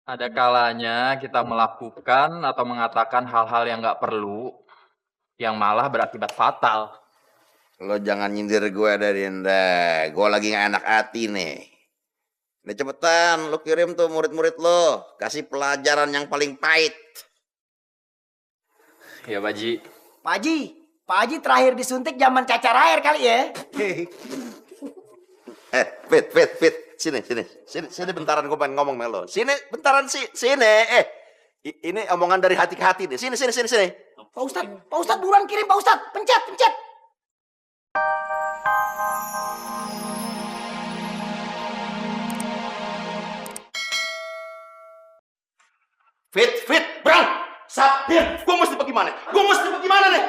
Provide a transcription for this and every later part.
Ada kalanya kita melakukan atau mengatakan hal-hal yang nggak perlu, yang malah berakibat fatal. Lo jangan nyindir gue dari Indah. Gue lagi gak enak hati nih. Udah cepetan, lo kirim tuh murid-murid lo. Kasih pelajaran yang paling pahit. Ya, Pak Ji. Pak Haji terakhir disuntik zaman cacar air kali ya. Fit. Sini bentaran gue pengen ngomong sama lo. Sini, bentaran sini. Ini omongan dari hati ke hati deh. Sini. Pak Ustadz buruan kirim Pak Ustadz. Pencet. Fit, bro. Sabir, gue mesti pergi mana? nih?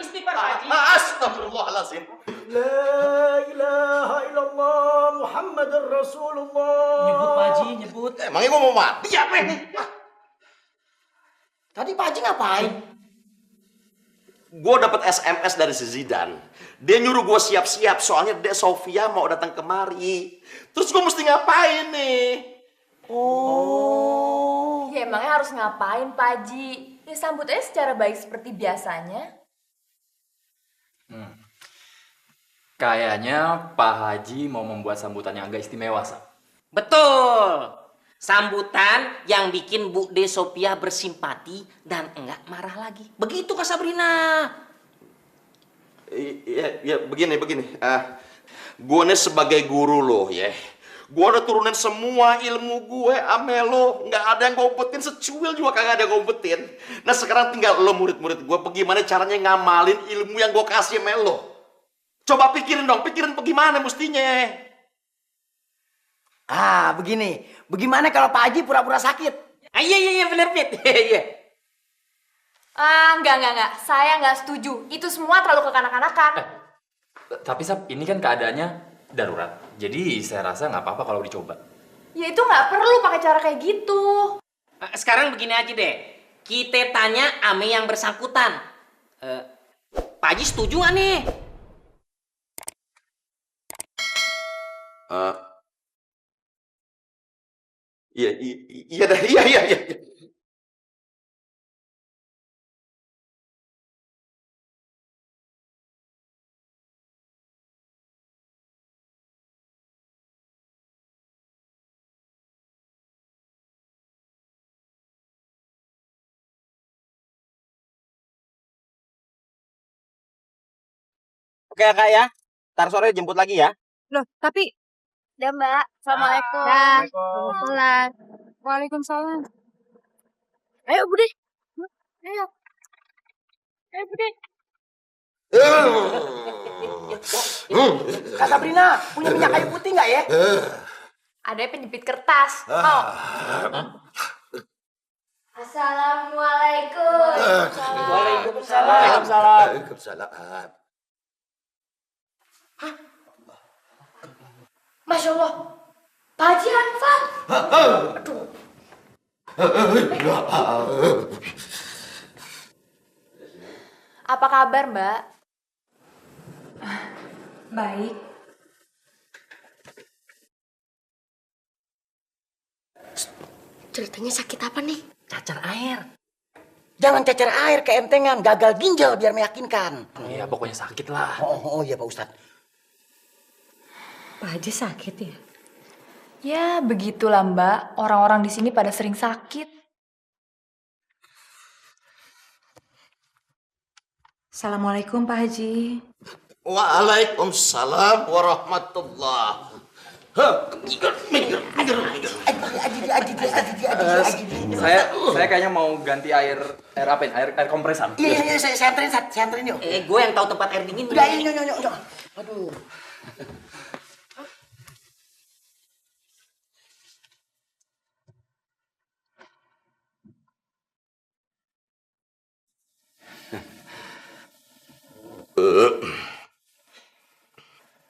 Istighfar, Pak Haji. Astagfirullahaladzim. La ilaha illallah Muhammadur Rasulullah. Nyebut Pak Haji, nyebut. Emangnya gue mau mati apa ini? Tadi Pak Haji ngapain? Gue dapat SMS dari si Zidan. Dia nyuruh gue siap-siap soalnya Dek Sofia mau datang kemari. Terus gue mesti ngapain nih? Oh. Ya emangnya harus ngapain Pak Haji? Ya sambut aja secara baik seperti biasanya. Kayaknya Pak Haji mau membuat sambutan yang agak istimewa, Sa. Betul. Sambutan yang bikin Bu De Sophia bersimpati dan enggak marah lagi. Begitu Kak Sabrina. Iya, begini. Gue nih sebagai guru lo ya. Gue udah turunin semua ilmu gue ame lo. Nggak ada yang gue umpetin, secuil juga kagak ada yang gue umpetin. Nah sekarang tinggal lo murid-murid gue bagaimana caranya ngamalin ilmu yang gue kasih ame lo. Coba pikirin bagaimana mestinya. Ah, begini. Bagaimana kalau Pak Haji pura-pura sakit? Iya bener Fit. Iya. Enggak. Saya nggak setuju. Itu semua terlalu kekanak-kanakan. Tapi, Sab, ini kan keadaannya darurat. Jadi saya rasa nggak apa-apa kalau dicoba. Ya itu nggak perlu pakai cara kayak gitu. Sekarang begini aja deh. Kita tanya ame yang bersangkutan. Pak Haji setuju nggak nih? Iya dah, iya. Oke Kak ya, ntar sore jemput lagi ya. Loh, tapi Udah Mbak. Assalamualaikum. Waalaikumsalam. Waalaikumsalam. Ayo Bude. Ayo. Ayo Bude. Kak Sabrina, punya minyak kayu putih nggak ya? Ada penjepit kertas. Oh. Assalamualaikum. Waalaikumsalam. Masya Allah. Pak Haji hafal. Aduh. Apa kabar Mbak? Baik. Ceritanya sakit apa nih? Cacar air. Jangan cacar air keentengan, gagal ginjal biar meyakinkan. Ya, pokoknya sakit lah. Oh iya Pak Ustadz. Pak Haji sakit ya? Ya begitulah Mbak. Orang-orang di sini pada sering sakit. Assalamualaikum Pak Haji. Waalaikumsalam warahmatullah. Minggir. Saya kayaknya mau ganti air apa ini? Air kompresan. Iya, saya anterin yuk. Gue yang tahu tempat air dingin. Udah, yuk. Aduh.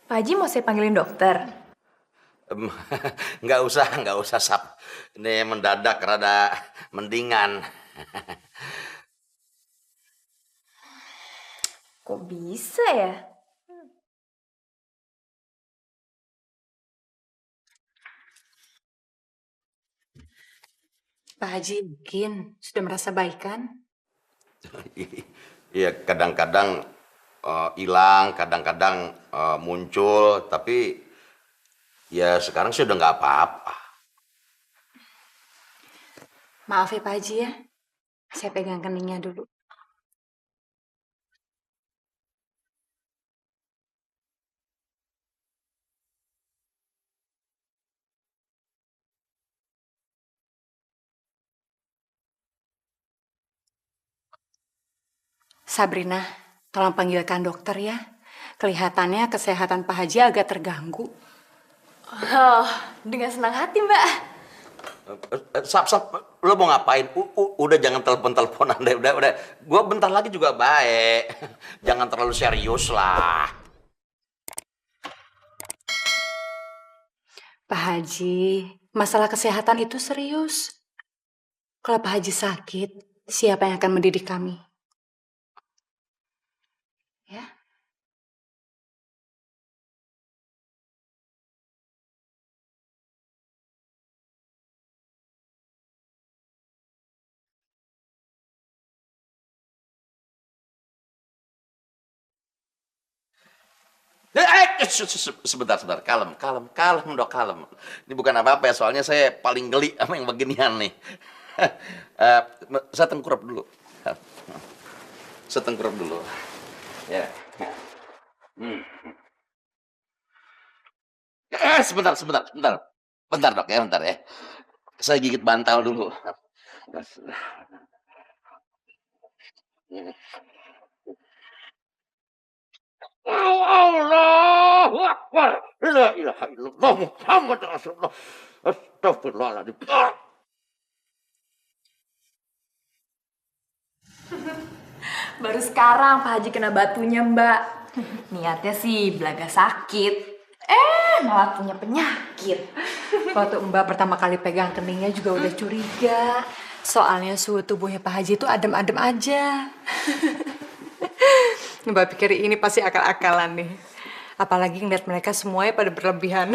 Pak Haji mau saya panggilin dokter? Nggak usah, Sap. Ini mendadak rada mendingan. Kok bisa ya? Pak Haji mungkin sudah merasa baik kan? Iya, kadang-kadang hilang, kadang-kadang muncul, tapi ya sekarang sih udah nggak apa-apa. Maaf ya Pak Haji ya. Saya pegang keningnya dulu. Sabrina, tolong panggilkan dokter ya. Kelihatannya kesehatan Pak Haji agak terganggu. Oh, dengan senang hati, Mbak. Sap, lo mau ngapain? Udah jangan telepon-teleponan deh, udah. Gua bentar lagi juga baik. Jangan terlalu serius lah. Pak Haji, masalah kesehatan itu serius. Kalau Pak Haji sakit, siapa yang akan mendidik kami? Ya. Sebentar, kalem, dok, kalem. Ini bukan apa-apa ya, soalnya saya paling geli sama yang beginian nih. Saya tengkurap dulu. Ya. Sebentar. Bentar, dok, ya, bentar ya. Saya gigit bantal dulu. Allahu Akbar. La ilaha illallah Muhammad Rasulullah. Astagfirullahaladzim. Baru sekarang Pak Haji kena batunya, Mbak. Niatnya sih belaga sakit. Malah punya penyakit. Waktu Mbak pertama kali pegang keningnya juga udah curiga. Soalnya suhu tubuhnya Pak Haji itu adem-adem aja. Mbak pikir ini pasti akal-akalan nih. Apalagi ngeliat mereka semuanya pada berlebihan.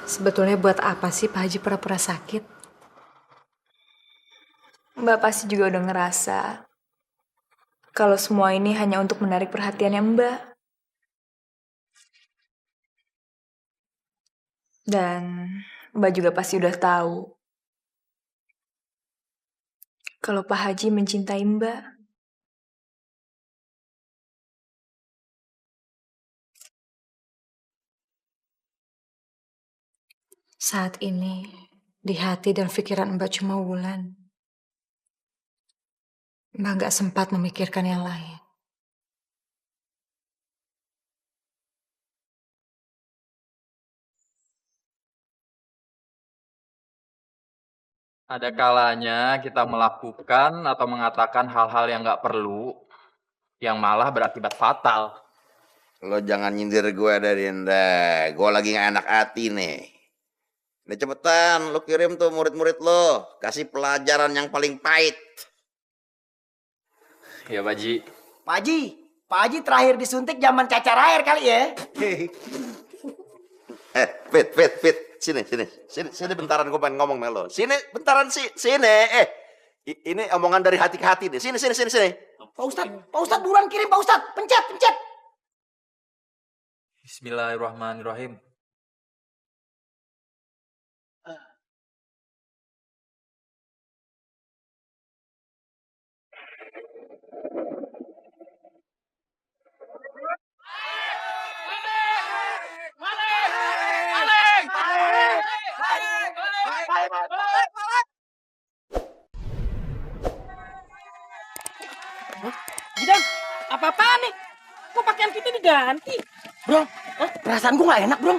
Sebetulnya buat apa sih Pak Haji pura-pura sakit? Mbak pasti juga udah ngerasa kalau semua ini hanya untuk menarik perhatiannya Mbak. Dan Mbak juga pasti udah tahu kalau Pak Haji mencintai Mbak. Saat ini, di hati dan pikiran Mbak cuma Wulan. Mbak gak sempat memikirkan yang lain. Ada kalanya kita melakukan atau mengatakan hal-hal yang nggak perlu, yang malah berakibat fatal. Lo jangan nyindir gue dari Indah. Gue lagi gak enak hati nih. Nih cepetan, lo kirim tuh murid-murid lo. Kasih pelajaran yang paling pahit. Ya, Pak Haji. Pak Haji terakhir disuntik zaman cacar air kali ya. Fit. Sini bentaran gue pengen ngomong sama lo. Sini, bentaran sini. Ini omongan dari hati ke hati nih. Sini. Pak Ustadz buruan kirim Pak Ustadz. Pencet. Bismillahirrahmanirrahim. Gidan, apa-apaan nih? Kok pakaian kita diganti? Bro, perasaan gue gak enak, bro.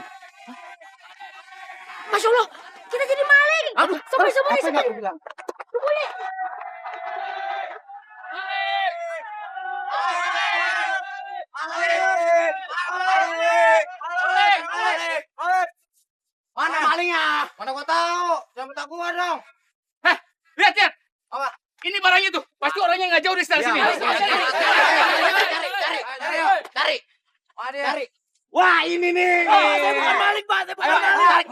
Masya Allah, kita jadi maling. Aduh, Semua. apa yang aku bilang? Mana malingnya? Mana gua tahu? Jangan minta gua dong. Lihat. Apa? Ini barangnya tuh. Pasti orangnya nggak jauh dari sekitar sini. Cari. Wah, ini nih. Saya bukan maling, Pak. Saya bukan maling.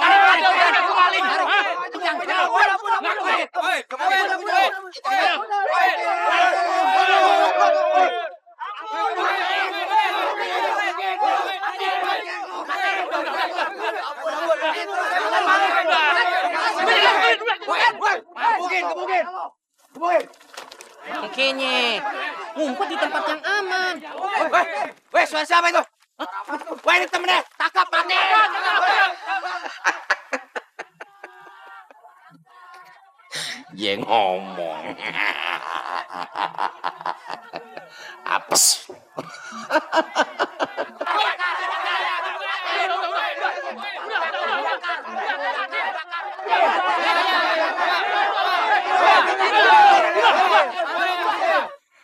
Kayaknya ngumpet di tempat yang aman. Weh, suara siapa itu? Wah, ini temennya. Tangkap, panen. Dia ngomong. Apes.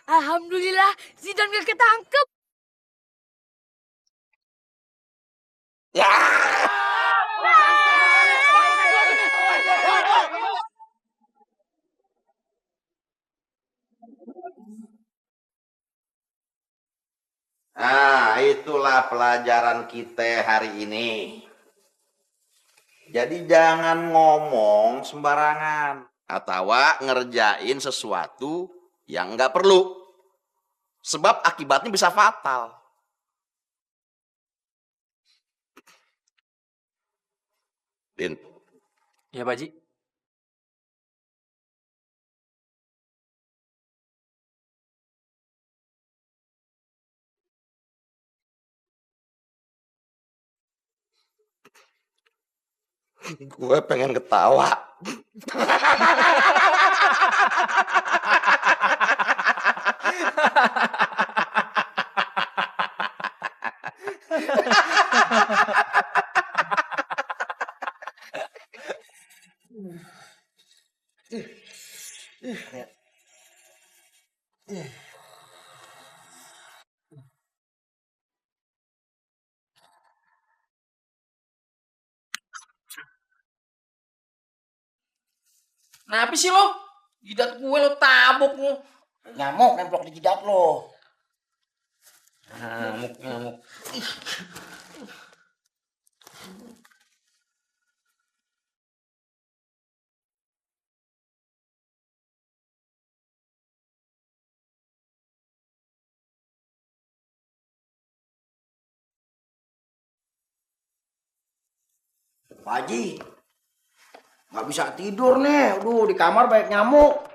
Alhamdulillah, Zidan gak ketangkep. Nah, itulah pelajaran kita hari ini. Jadi jangan ngomong sembarangan atau ngerjain sesuatu yang nggak perlu. Sebab akibatnya bisa fatal. Din, Ya, Pak Haji. gue pengen ketawa. Kenapa sih lo? Jidat gue lo tabok lo. Nyamuk nemplok di jidat lo. Nyamuk. Pak Haji, nggak bisa tidur nih. Aduh, di kamar banyak nyamuk.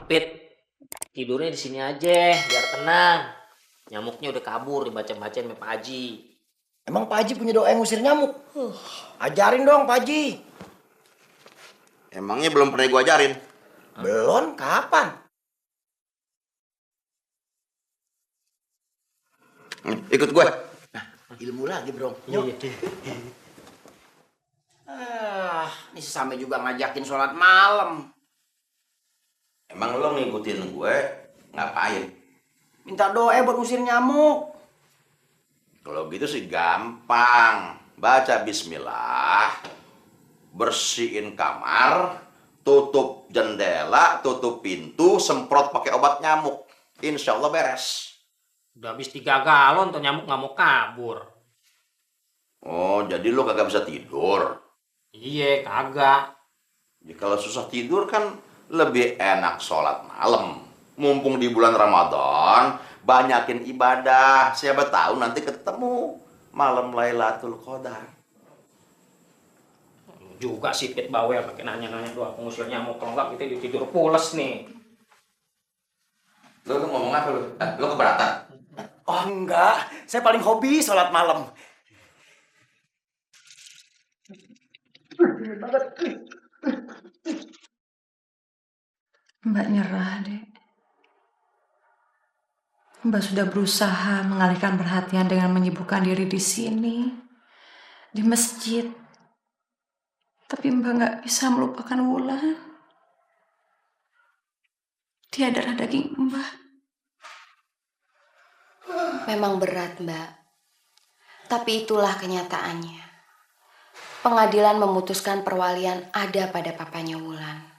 Pit, tidurnya di sini aja, biar tenang. Nyamuknya udah kabur dibaca-bacain sama Pak Haji. Emang Pak Haji punya doa yang ngusir nyamuk? Ajarin dong Pak Haji. Emangnya belum pernah gue ajarin? Belum? Kapan? Ikut gue. Ilmu lagi bro. Iya. Ini sampai juga ngajakin sholat malam. Emang lo ngikutin gue ngapain? Minta doa buat ngusir nyamuk. Kalau gitu sih gampang. Baca bismillah, bersihin kamar, tutup jendela, tutup pintu, semprot pakai obat nyamuk. Insya Allah beres. Udah habis 3 galon tuh nyamuk nggak mau kabur. Oh, jadi lo kagak bisa tidur. Iya, kagak. Ya, kalau susah tidur kan lebih enak sholat malam. Mumpung di bulan Ramadan, banyakin ibadah. Siapa tahu nanti ketemu malam Lailatul Qadar. Juga sih Pit bawel pakai nanya-nanya doa pengusir nyamuk. Kalau nggak kita tidur pules nih. Lo ngomong apa lo? Lo keberatan? Oh enggak, saya paling hobi sholat malam. Mbak nyerah, Dek. Mbak sudah berusaha mengalihkan perhatian dengan menyibukkan diri di sini, di masjid. Tapi Mbak nggak bisa melupakan Wulan. Dia darah daging Mbak. Memang berat, Mbak. Tapi itulah kenyataannya. Pengadilan memutuskan perwalian ada pada papanya Wulan.